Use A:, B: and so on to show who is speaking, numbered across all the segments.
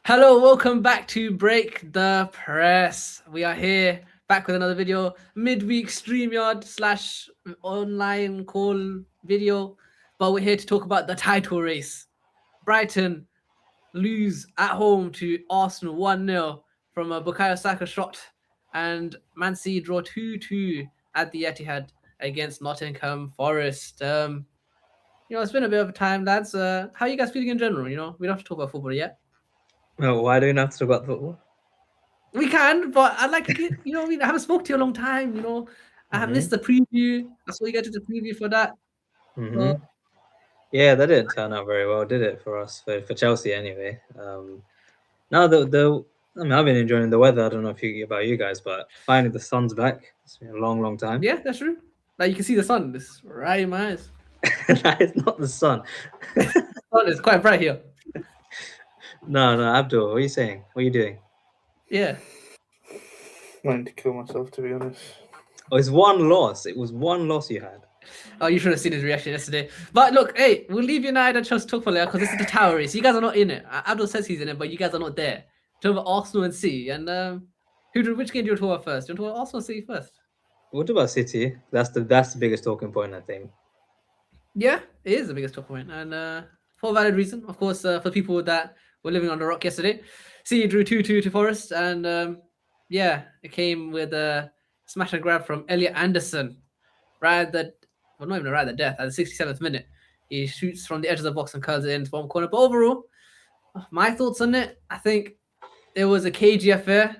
A: Hello, welcome back to Break the Press. We are here back with another video, midweek StreamYard slash online call video. But we're here to talk about the title race. Brighton lose at home to Arsenal 1-0 from a Bukayo Saka shot, and Man City draw 2-2 at the Etihad against Nottingham Forest. It's been a bit of a time, lads. How are you guys feeling in general? We don't have to talk about football yet.
B: Oh, why do we not have to talk about football?
A: We can, but I'd like to get, I haven't spoke to you a long time, I have missed the preview. I saw you get to the preview for that. So,
B: Yeah, that didn't turn out very well, did it, for us, for Chelsea anyway? Now I mean, I've been enjoying the weather. I don't know about you guys, but finally the sun's back. It's been a long, long time.
A: yeah, that's true. Like, you can see the sun. It's right in my eyes.
B: That is not the sun.
A: The sun is quite bright here.
B: No, Abdul, what are you saying? What are you doing?
A: Yeah.
C: Wanting to kill myself, to be honest.
B: Oh, it's one loss. It was one loss you had.
A: Oh, you should have seen his reaction yesterday. But look, hey, we'll leave United and Chelsea talk for later because this is the tower race. You guys are not in it. Abdul says he's in it, but you guys are not there. Talk about Arsenal and City. And which game do you want to talk about first? Do you want to talk about Arsenal or City first?
B: What about City? That's the biggest talking point, I think.
A: Yeah, it is the biggest talking point, and for a valid reason, of course. For people that were living on the rock yesterday, City drew 2-2 to Forest, and yeah, it came with a smash and grab from Elliot Anderson, not even right at the death, at the 67th minute. He shoots from the edge of the box and curls it into one corner. But overall, my thoughts on it, I think it was a cagey affair.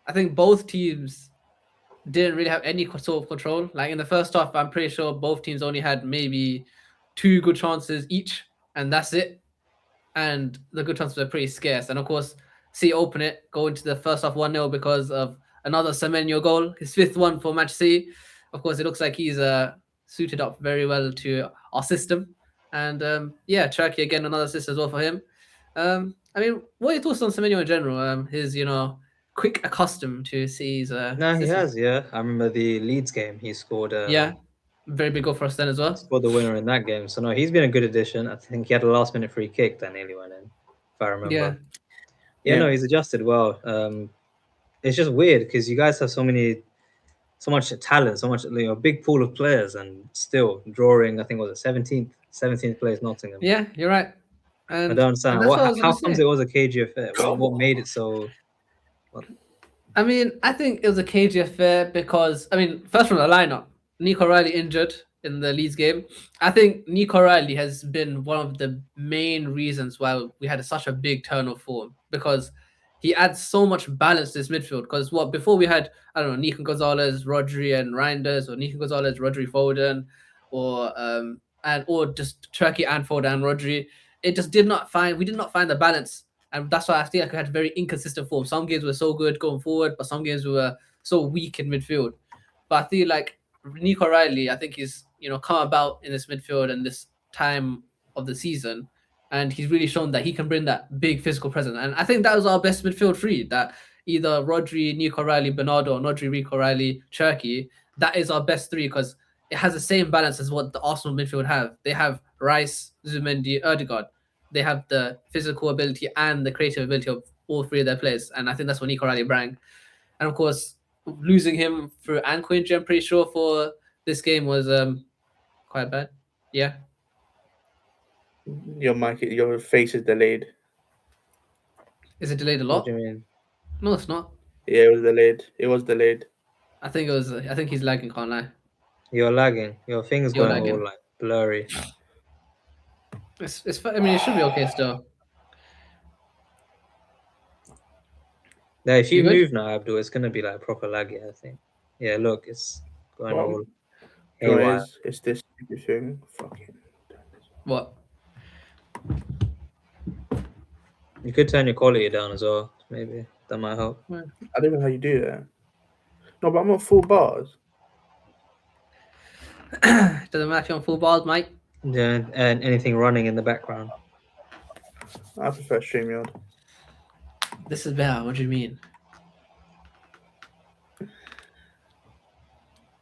A: I think both teams didn't really have any sort of control. Like in the first half, I'm pretty sure both teams only had maybe 2 good chances each, and that's it. And the good chances were pretty scarce. And of course, City open it, go into the first half 1-0 because of another Semenyo goal, his 5th one for Manchester City. Of course, it looks like he's suited up very well to our system. And yeah, Turkey again, another assist as well for him. I mean, what are your thoughts on Semenyo in general? His, quick accustomed to City's
B: No, he has, yeah. I remember the Leeds game. He scored
A: yeah, very big goal for us then as well.
B: scored the winner in that game. So no, he's been a good addition. I think he had a last minute free kick that nearly went in, if I remember. Yeah, no, he's adjusted well. It's just weird because you guys have so much talent, so much, big pool of players, and still drawing. I think was it 17th place Nottingham.
A: Yeah, you're right. And
B: I don't understand how comes it was a cagey affair. What made it so?
A: I mean, I think it was a cagey affair because, first from the lineup, Nico Riley injured in the Leeds game. I think Nico Riley has been one of the main reasons why we had such a big turn of form, because he adds so much balance to this midfield. Because before we had, I don't know, Nico Gonzalez, Rodri, and Reinders, or Nico Gonzalez, Rodri, Foden, or just Turkey and Foden and Rodri. We did not find the balance. And that's why I feel like we had very inconsistent form. Some games were so good going forward, but some games were so weak in midfield. But I feel like Nico Riley, I think he's come about in this midfield and this time of the season, and he's really shown that he can bring that big physical presence. And I think that was our best midfield three. That either Rodri, Nico Riley, Bernardo, or Rodri, Nico Riley, Cherky. That is our best three because it has the same balance as what the Arsenal midfield have. They have Rice, Zumendi, Ødegaard. They have the physical ability and the creative ability of all three of their players. And I think that's what Nico Riley brought. And of course, losing him through ankle injury, I'm pretty sure, for this game was quite bad. Yeah.
C: Your face is delayed.
A: Is it delayed a lot?
B: What do you mean?
A: No, it's not.
C: Yeah, it was delayed.
A: I think he's lagging, can't lie.
B: You're lagging. Your thing's going all like blurry.
A: It should be okay still.
B: Yeah, if you move now, Abdul, it's gonna be like proper laggy, I think. Yeah, look, it's going all haywire.
C: It's this stupid thing. Fucking.
A: What?
B: You could turn your quality down as well. Maybe that might help.
C: I don't know how you do that. No, but I'm on full bars.
A: Doesn't matter if you're on full bars, mate.
B: Yeah, and anything running in the background.
C: I prefer StreamYard.
A: This is better. What do you mean?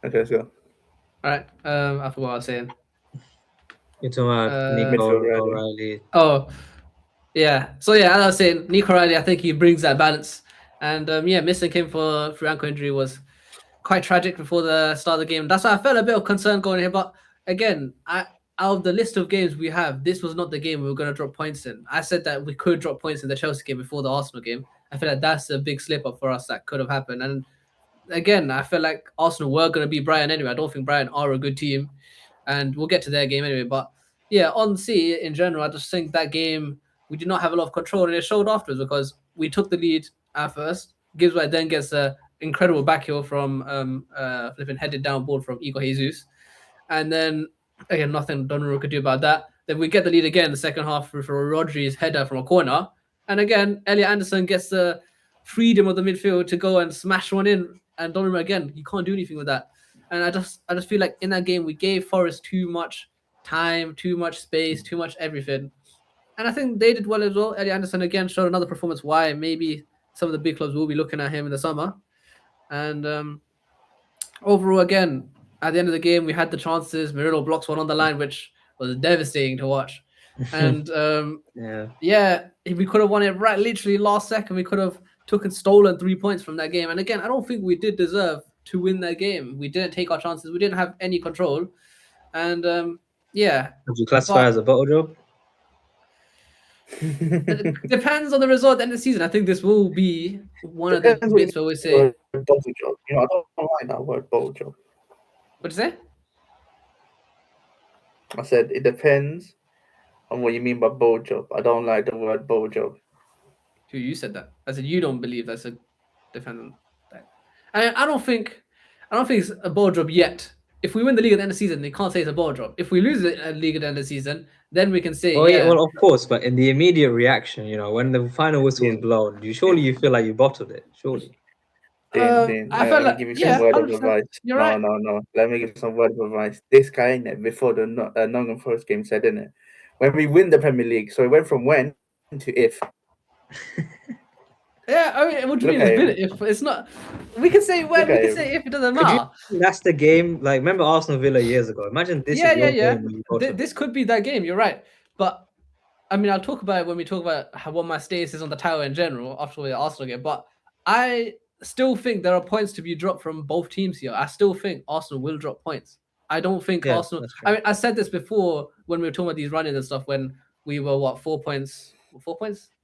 C: Okay, let's go.
A: All right. I forgot what I was saying.
B: You're talking about Nico Riley.
A: Oh, Yeah. So yeah, as I was saying, Nico Riley, I think he brings that balance. And missing him for ankle injury was quite tragic before the start of the game. That's why I felt a bit of concern going here. But again, out of the list of games we have, this was not the game we were going to drop points in. I said that we could drop points in the Chelsea game before the Arsenal game. I feel like that's a big slip up for us that could have happened. And again, I feel like Arsenal were going to beat Brighton anyway. I don't think Brighton are a good team, and we'll get to their game anyway. But yeah, on City in general, I just think that game we did not have a lot of control, and it showed afterwards because we took the lead at first. Gibbs White then gets a incredible backheel from flipping headed down ball from Igor Jesus, and then again nothing Donnarumma could do about that. Then we get the lead again in the second half for Rodri's header from a corner, and again Elliot Anderson gets the freedom of the midfield to go and smash one in, and Donnarumma again he can't do anything with that. And I just feel like in that game we gave Forest too much time, too much space, too much everything. And I think they did well as well. Elliot Anderson again showed another performance why maybe some of the big clubs will be looking at him in the summer. And overall, again, at the end of the game, we had the chances. Murillo blocks one on the line, which was devastating to watch. And we could have won it right literally last second. We could have stolen 3 points from that game. And again, I don't think we did deserve to win that game. We didn't take our chances. We didn't have any control. And
B: would you classify as a bottle job?
A: It depends on the result at the end of the season. I think this will be one of the bits where we say
C: bottle job. I don't like that word bottle job.
A: What'd you say?
C: I said it depends on what you mean by bottle job. I don't like the word bottle job.
A: Who you said that? I said you don't believe that's a dependent. I don't think it's a ball job yet. If we win the league at the end of the season, they can't say it's a ball job. If we lose the league at the end of the season, then we can say.
B: Well, of course, but in the immediate reaction, when the final whistle was blown, you feel like you bottled it, surely.
C: Dean, let me give you some word of advice.
A: Right.
C: No. Let me give you some word of advice. This guy, before the Nottingham Forest game, said, innit, when we win the Premier League, so it went from when to if.
A: Yeah, I mean, what do you mean? If it's not, we can say when. We can say if it doesn't matter.
B: That's the game. Like, remember Arsenal Villa years ago? Imagine this.
A: This could be that game. You're right, but I mean, I'll talk about it when we talk about what my status is on the tower in general after the Arsenal game. But I still think there are points to be dropped from both teams here. I still think Arsenal will drop points. I don't think Arsenal. I mean, I said this before when we were talking about these run-ins and stuff. When we were 4 points,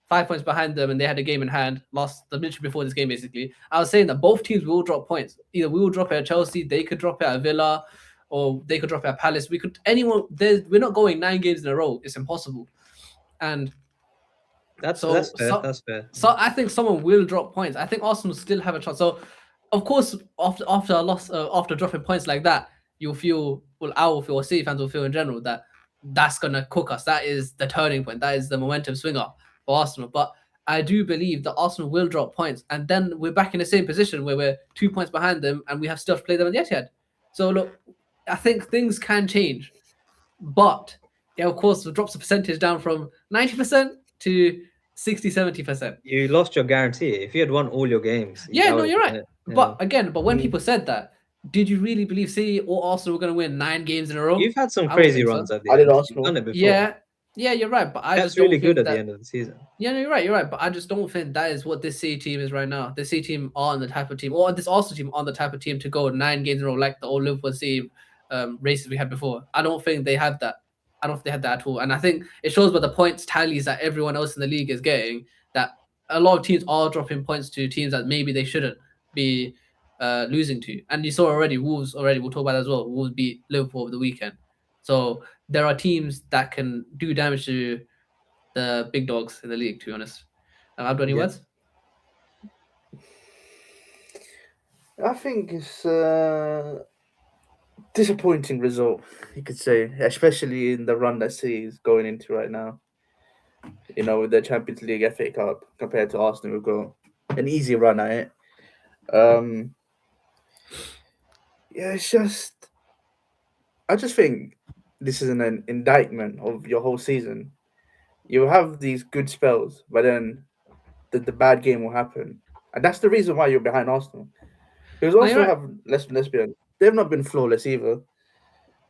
A: 5 points behind them, and they had a game in hand. Lost the literally before this game, basically. I was saying that both teams will drop points. Either we will drop it at Chelsea, they could drop it at Villa, or they could drop it at Palace. We're not going 9 games in a row. It's impossible. And
B: that's fair. That's fair.
A: So I think someone will drop points. I think Arsenal still have a chance. So of course, after a loss, after dropping points like that, you'll feel. Well, I will feel, or City fans will feel in general that that's gonna cook us. That is the turning point. That is the momentum swinger for Arsenal. But I do believe that Arsenal will drop points, and then we're back in the same position where we're 2 points behind them, and we have still to play them at the Etihad. So look, I think things can change, but of course, it drops the percentage down from 90% to 60-70%.
B: You lost your guarantee. If you had won all your games,
A: you're right. But when people said that, did you really believe City or Arsenal were going to win 9 games in a row?
B: You've had some crazy runs at the
C: end. I did Arsenal.
B: Done it before.
A: Yeah, you're right. But
B: that's really good at the end of the season.
A: Yeah, no, you're right. But I just don't think that is what this City team is right now. This City team are the type of team, or this Arsenal team are the type of team to go 9 games in a row like the old Liverpool City races we had before. I don't think they have that. I don't think they had that at all. And I think it shows by the points tallies that everyone else in the league is getting that a lot of teams are dropping points to teams that maybe they shouldn't be losing to. And you saw already, Wolves already, we'll talk about that as well. Wolves beat Liverpool over the weekend. So there are teams that can do damage to the big dogs in the league, to be honest. Abdo, any words?
C: I think it's a disappointing result, you could say, especially in the run that City is going into right now. With the Champions League, FA Cup, compared to Arsenal, we've got an easy run at it. It's just... I just think this is an indictment of your whole season. You have these good spells, but then the bad game will happen. And that's the reason why you're behind Arsenal. Because Arsenal have, let's be honest, they've not been flawless either.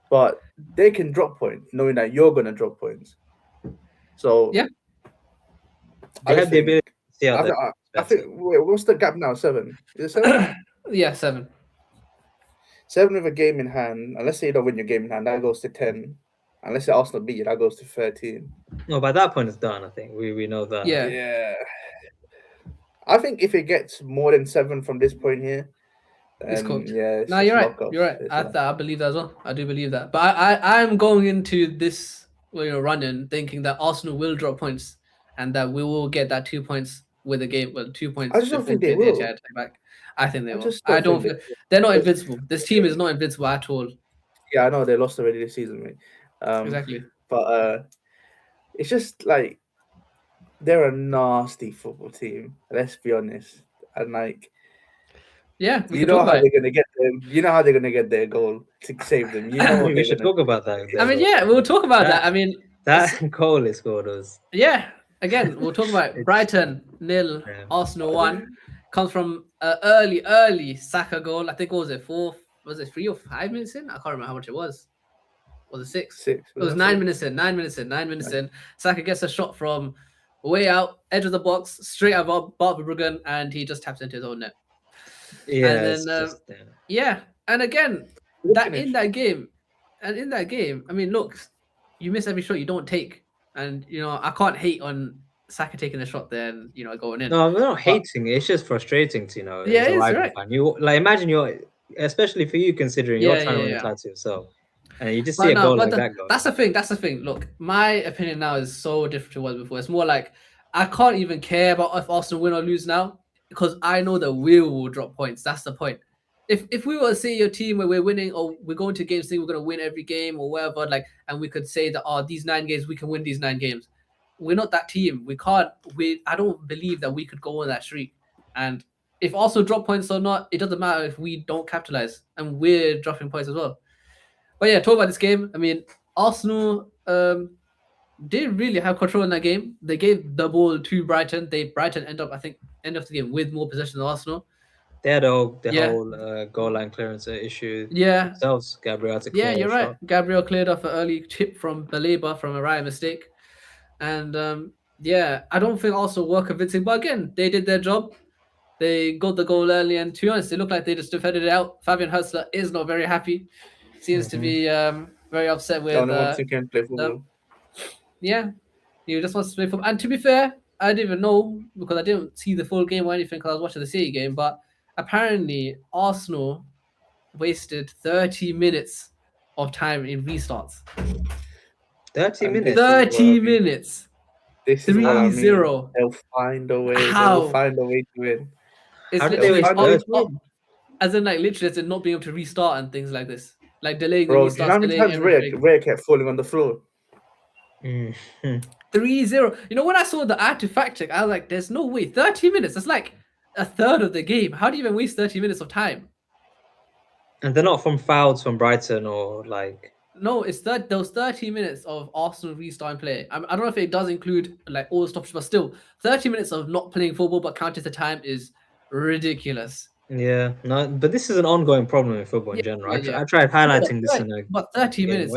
C: But they can drop points, knowing that you're going to drop points. So
B: They have the ability to see out
C: I think. Wait, what's the gap now? 7. Is it 7?
A: Yeah, 7.
C: 7 with a game in hand. And let's say you don't win your game in hand, that goes to 10. And let's say Arsenal beat you, that goes to 13.
B: No, by that point it's done. I think we know that.
C: Yeah. I think if it gets more than 7 from this point here,
A: it's cooked.
C: Yeah,
A: no, you're right. You're right. I believe that as well. I do believe that. But I'm going into this running thinking that Arsenal will drop points and that we will get that 2 points with the game. Well, 2 points.
C: I just don't think they will.
A: Back. I think they will.
C: I don't think
A: they're not invincible. This team is not invincible at all.
C: Yeah, I know they lost already this season, mate.
A: Exactly.
C: But it's just like they're a nasty football team. Let's be honest. And like,
A: yeah,
C: you know how they're gonna get them. You know how they're gonna get their goal to save them. You know
B: we should talk about that.
A: I mean, yeah, we'll talk about that. I mean,
B: that goal they scored was.
A: Yeah, again, we'll talk about Brighton 0, Arsenal 1. Comes from an early Saka goal. I think what was it 4? Was it 3 or 5 minutes in? I can't remember how much it was. Was it 6?
C: 6.
A: It was 9 minutes in. 9 minutes in. 9 minutes in. Saka gets a shot from way out, edge of the box, straight out of Barberbruggen, and he just taps into his own net.
B: Yeah,
A: and then and again, in that game, I mean, look, you miss every shot you don't take, and I can't hate on Saka taking the shot there and going in.
B: No, I'm not hating. It's just frustrating to
A: Yeah, it's right.
B: Fan. You imagine especially for you considering you're trying to win the title yourself, and you just see a goal like that go.
A: That's the thing. That's the thing. Look, my opinion now is so different to what it was before. It's more like I can't even care about if Arsenal win or lose now because I know that we will drop points. That's the point. If we were to see your team where we're winning or we're going to games saying we're going to win every game or whatever, and we could say that these 9 games we can win these 9 games. We're not that team. We can't. I don't believe that we could go on that streak. And if Arsenal drop points or not, it doesn't matter if we don't capitalize and we're dropping points as well. But yeah, talk about this game. I mean, Arsenal didn't really have control in that game. They gave the ball to Brighton. Brighton end of the game with more possession than Arsenal.
B: They had the whole goal line clearance issue.
A: Yeah.
B: Themselves, Gabriel had to clear
A: you're right.
B: shot.
A: Gabriel cleared off an early chip from Baleba from a Raya mistake. And I don't think Arsenal were convincing. But again, they did their job. They got the goal early, and to be honest, it looked like they just defended it out. Fabian Hurstler is not very happy. Seems to be very upset with.
C: Can't play football.
A: Yeah, he just wants to play football. And to be fair, I didn't even know because I didn't see the full game or anything because I was watching the City game. But apparently, Arsenal wasted 30 minutes of time in restarts.
B: 30 minutes.
A: 30 minutes.
C: This is
A: 3-0.
C: They'll find a way. They'll find a way to win.
B: How did they waste
A: as in, literally, as in not being able to restart and things like this, delaying
C: the
A: restarts.
C: How many times Raya kept falling on the floor?
A: 3-0. When I saw I had to fact check. I was like, "There's no way." 30 minutes. That's like a third of the game. How do you even waste 30 minutes of time?
B: And they're not from fouls from Brighton or
A: No, it's those 30 minutes of Arsenal restarting play. I don't know if it does include all the stoppages, but still, 30 minutes of not playing football but counted the time is ridiculous.
B: Yeah, no, but this is an ongoing problem in football in general. I tried highlighting this
A: but 30 minutes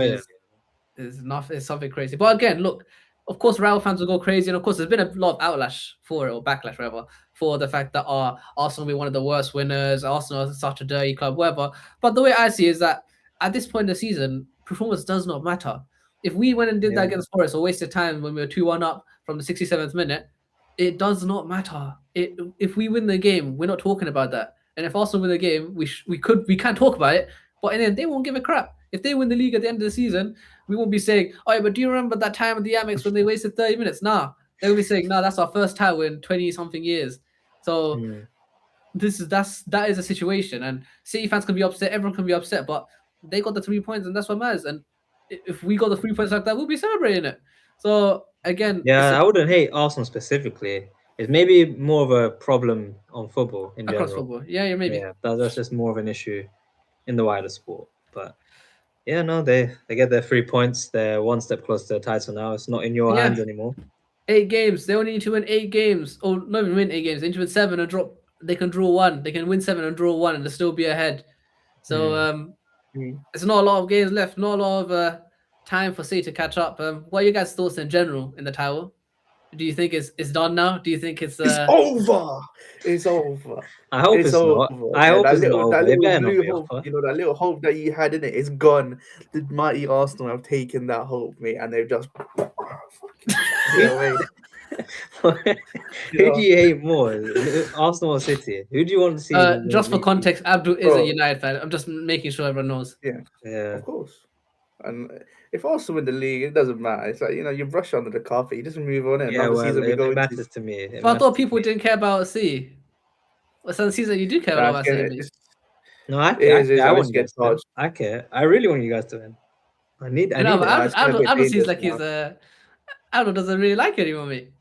A: is enough. Is something crazy. But again, look, of course, Real fans will go crazy, and of course, there's been a lot of outlash for it or backlash, whatever, for the fact that Arsenal will be one of the worst winners. Arsenal is such a dirty club, whatever. But the way I see it is that at this point in the season, performance does not matter. If we went and did that against Forest or wasted time when we were 2-1 up from the 67th minute, it does not matter. If we win the game, we're not talking about that. And if Arsenal win the game, we can talk about it, but in the end, they won't give a crap. If they win the league at the end of the season, we won't be saying, "Oh, yeah, but do you remember that time at the Amex when they wasted 30 minutes?" Nah, they will be saying, "No, that's our first time in 20-something years." So that is a situation, and City fans can be upset. Everyone can be upset, but they got the 3 points, and that's what matters. And if we got the 3 points like that, we'll be celebrating it. So again,
B: I wouldn't hate Arsenal specifically. It's maybe more of a problem on football in
A: across
B: general.
A: Football. Yeah, maybe.
B: Yeah, that's just more of an issue in the wider sport. But yeah, no, they get their 3 points. They're one step closer to the title now. It's not in your hands anymore.
A: 8 games. They only need to win 8 games. Or not even win 8 games. They need to win 7 and drop. They can draw 1. They can win 7 and draw 1 and they'll still be ahead. So it's not a lot of games left. Not a lot of time for City to catch up. What are your guys' thoughts in general in the title? Do you think it's done now? Do you think it's
C: over? It's over.
B: I hope it's not. I hope it's not over. It better not be
C: hope,
B: over.
C: you know, that little hope that you had in it is gone. The mighty Arsenal have taken that hope, mate, and they've just get away.
B: Who do you hate more, Arsenal or City? Who do you want to see?
A: Just for context, Abdul is a United fan. I'm just making sure everyone knows.
C: Yeah,
B: yeah,
C: of course. And if Arsenal win the league, it doesn't matter. It's like, you know, you brush under the carpet. You just move on.
B: Yeah, well, it matters to me.
A: But I thought people didn't care about City. Well, some season you do care about City.
B: No, I care. I want to get charged. I care. I really want you guys to win. I need.
A: Abdul seems like he's Abdul doesn't really like it anymore, mate.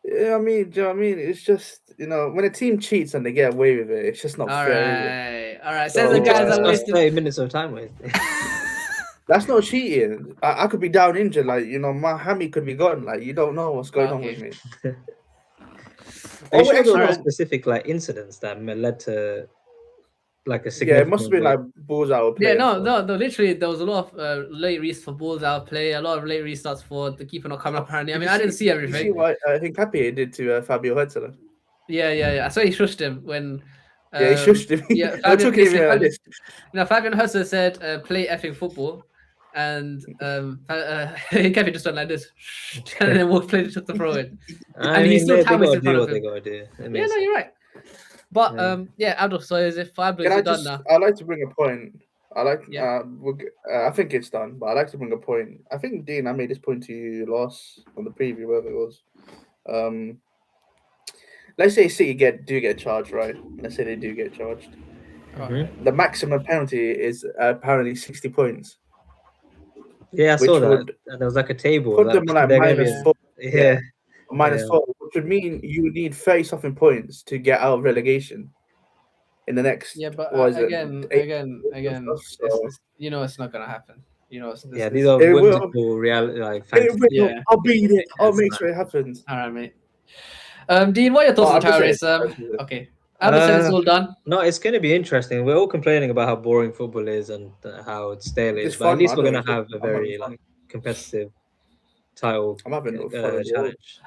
C: Yeah, I mean, do you know what I mean? It's just, you know, when a team cheats and they get away with it, it's just not fair.
A: All right. Says the guys that wasted
B: 30 minutes of time wasted.
C: That's not cheating. I could be down injured, like, you know, my hammy could be gone. Like, you don't know what's going on with me.
B: Are you sure there were specific like incidents that led to like a significant?
C: Yeah, it must have been like balls out of play.
A: Yeah, no. Literally, there was a lot of late restarts for balls out of play. A lot of late restarts for the keeper not coming up. Apparently, I mean, I didn't see everything.
C: You see what I think Hincapié did to Fabio Hurtado?
A: Yeah. I saw he shushed him when.
C: He shushed him.
A: Yeah, Fabian Hurtado said, "Play effing football," and Hincapié just went like this, and then took the throw in.
B: And he's still time wasting in front of him. They gotta do.
A: Yeah, no, you're right. But Abdul, so is it Fabio done now?
C: I'd like to bring a point. I think it's done, but I'd like to bring a point. I think, Dean, I made this point to you on the preview, whatever it was. Let's say City do get charged, right? Let's say they do get charged.
A: Mm-hmm.
C: The maximum penalty is apparently 60 points.
B: Yeah, I saw that. And there was like a table.
C: Put them like -4.
B: Yeah.
C: -4, which would mean you would need 30-something points to get out of relegation in the next.
A: Yeah, but again, you know it's not gonna happen. You know,
B: these are whimsical reality, like fantasy.
C: Yeah. I'll beat it. I'll make sure it happens.
A: All right, mate. Dean, what are your thoughts on the title race? Okay. It's all done.
B: No, it's going to be interesting. We're all complaining about how boring football is and how it's stale is, but at least we're going to have a very competitive title challenge.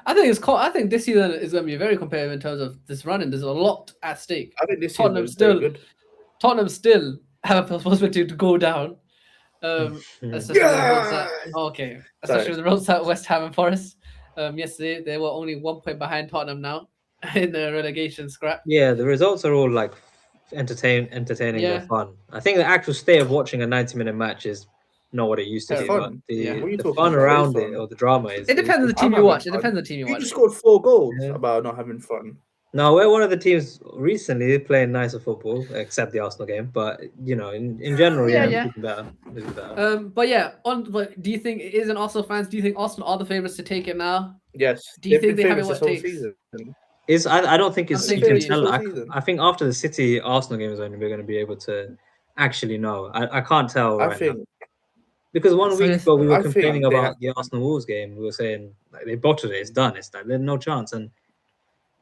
A: I think this season is going to be very competitive in terms of this running. There's a lot at stake.
C: I think this
A: Tottenham still have a possibility to go down. Especially with the results at West Ham and Forest. Yesterday they were only 1 point behind Tottenham now in the relegation scrap.
B: Yeah, the results are all like entertaining and fun. I think the actual state of watching a 90-minute match is not what it used to be. But the fun around it or the drama is.
A: It depends on the team you watch.
C: You just scored 4 goals about not having fun.
B: No, we're one of the teams recently playing nicer football, except the Arsenal game. But you know, in general, better.
A: But do you think it is an Arsenal fans? Do you think Arsenal are the favourites to take it now?
C: Yes.
A: Do you think they have it what it takes?
B: I don't think it's. You can tell. I think after the City Arsenal game is only we're going to be able to actually know. I can't tell now. Because 1 week ago we were complaining about the Arsenal Wolves game. We were saying like, they bottled it. It's done. It's done. There's no chance. And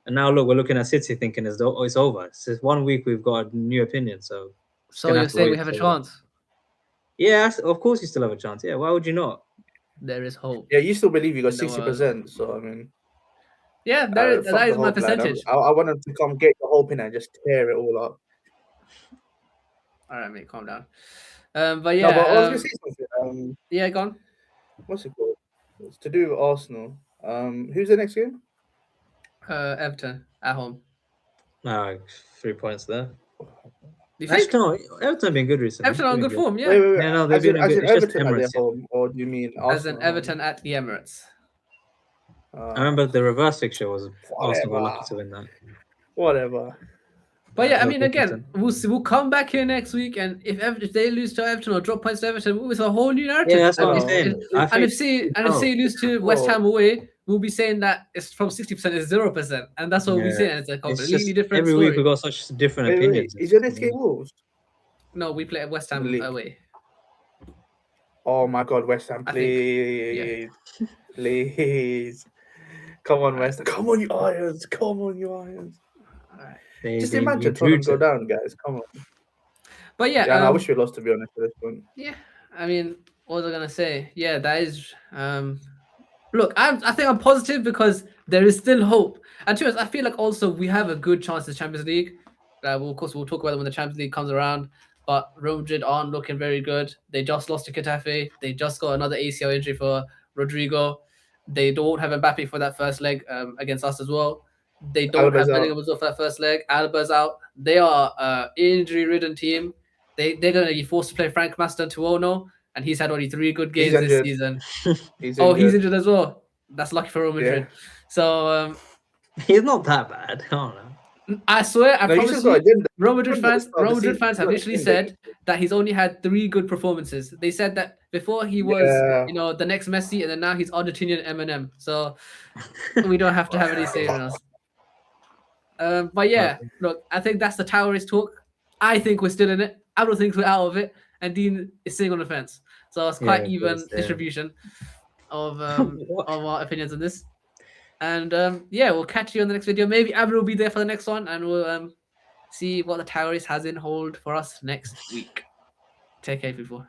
B: now look, we're looking at City thinking it's over. It's just 1 week we've got a new opinion. So
A: you're saying we have a chance?
B: Yeah, of course you still have a chance. Yeah, why would you not?
A: There is hope.
C: Yeah, you still believe you got 60%. So I mean,
A: yeah, that is my percentage.
C: I want them to come get the hope in and just tear it all up.
A: All right, mate, calm down. But yeah,
C: I was gonna say something.
A: Yeah, go on.
C: What's it called? It's to do with Arsenal. Who's the next game?
A: Everton at home.
B: 3 points there.
A: You think?
B: No, Everton have been good recently.
A: Everton are in good form, yeah.
C: Wait.
B: Yeah, no, they've been good. It's just
C: Everton at their home, or do you mean Arsenal?
A: As in Everton at the Emirates.
B: I remember the reverse fixture was Arsenal were lucky to win that.
C: Whatever.
A: But yeah, I mean, again, we'll come back here next week, and if they lose to Everton or drop points to Everton, it's a whole new narrative.
B: Yeah, that's what I'm saying.
A: If City lose to West Ham away, we'll be saying that it's from 60% is 0%, and that's what we'll be saying. It's a completely different
B: every
A: story.
B: week we've got such different opinions.
C: Is your next game Wolves?
A: No, we play at West Ham away.
C: Oh my God, West Ham, please, please, come on, West Ham, come on, you Irons, All right. Just imagine Tottenham go down, guys. Come on.
A: But yeah,
C: I wish we lost, to be honest, at this point.
A: Yeah, I mean, what was I gonna say? Yeah, that is Look, I think I'm positive because there is still hope. And to be honest, I feel like also we have a good chance in the Champions League. Of course, we'll talk about it when the Champions League comes around. But Real Madrid aren't looking very good. They just lost to Getafe. They just got another ACL injury for Rodrigo. They don't have Mbappe for that first leg against us as well. They don't
C: Alba's
A: have
C: out.
A: Bellingham as well for that first leg. Alba's out. They are an injury-ridden team. They're going to be forced to play Frank Master Tuono, and he's had only 3 good games this season.
C: He's
A: injured as well. That's lucky for Real Madrid.
C: Yeah.
A: So
B: he's not that bad. I don't know.
A: I swear, I promise you, Real Madrid fans have literally said that he's only had 3 good performances. They said that before he was, the next Messi, and then now he's Argentinian Eminem. So we don't have to have any say in us. But yeah, look, I think that's the Towers talk. I think we're still in it. I don't think we're out of it. And Dean is sitting on the fence. So it's quite even distribution of our opinions on this. And we'll catch you on the next video. Maybe Abra will be there for the next one, and we'll see what the Towers has in hold for us next week. Take care, people.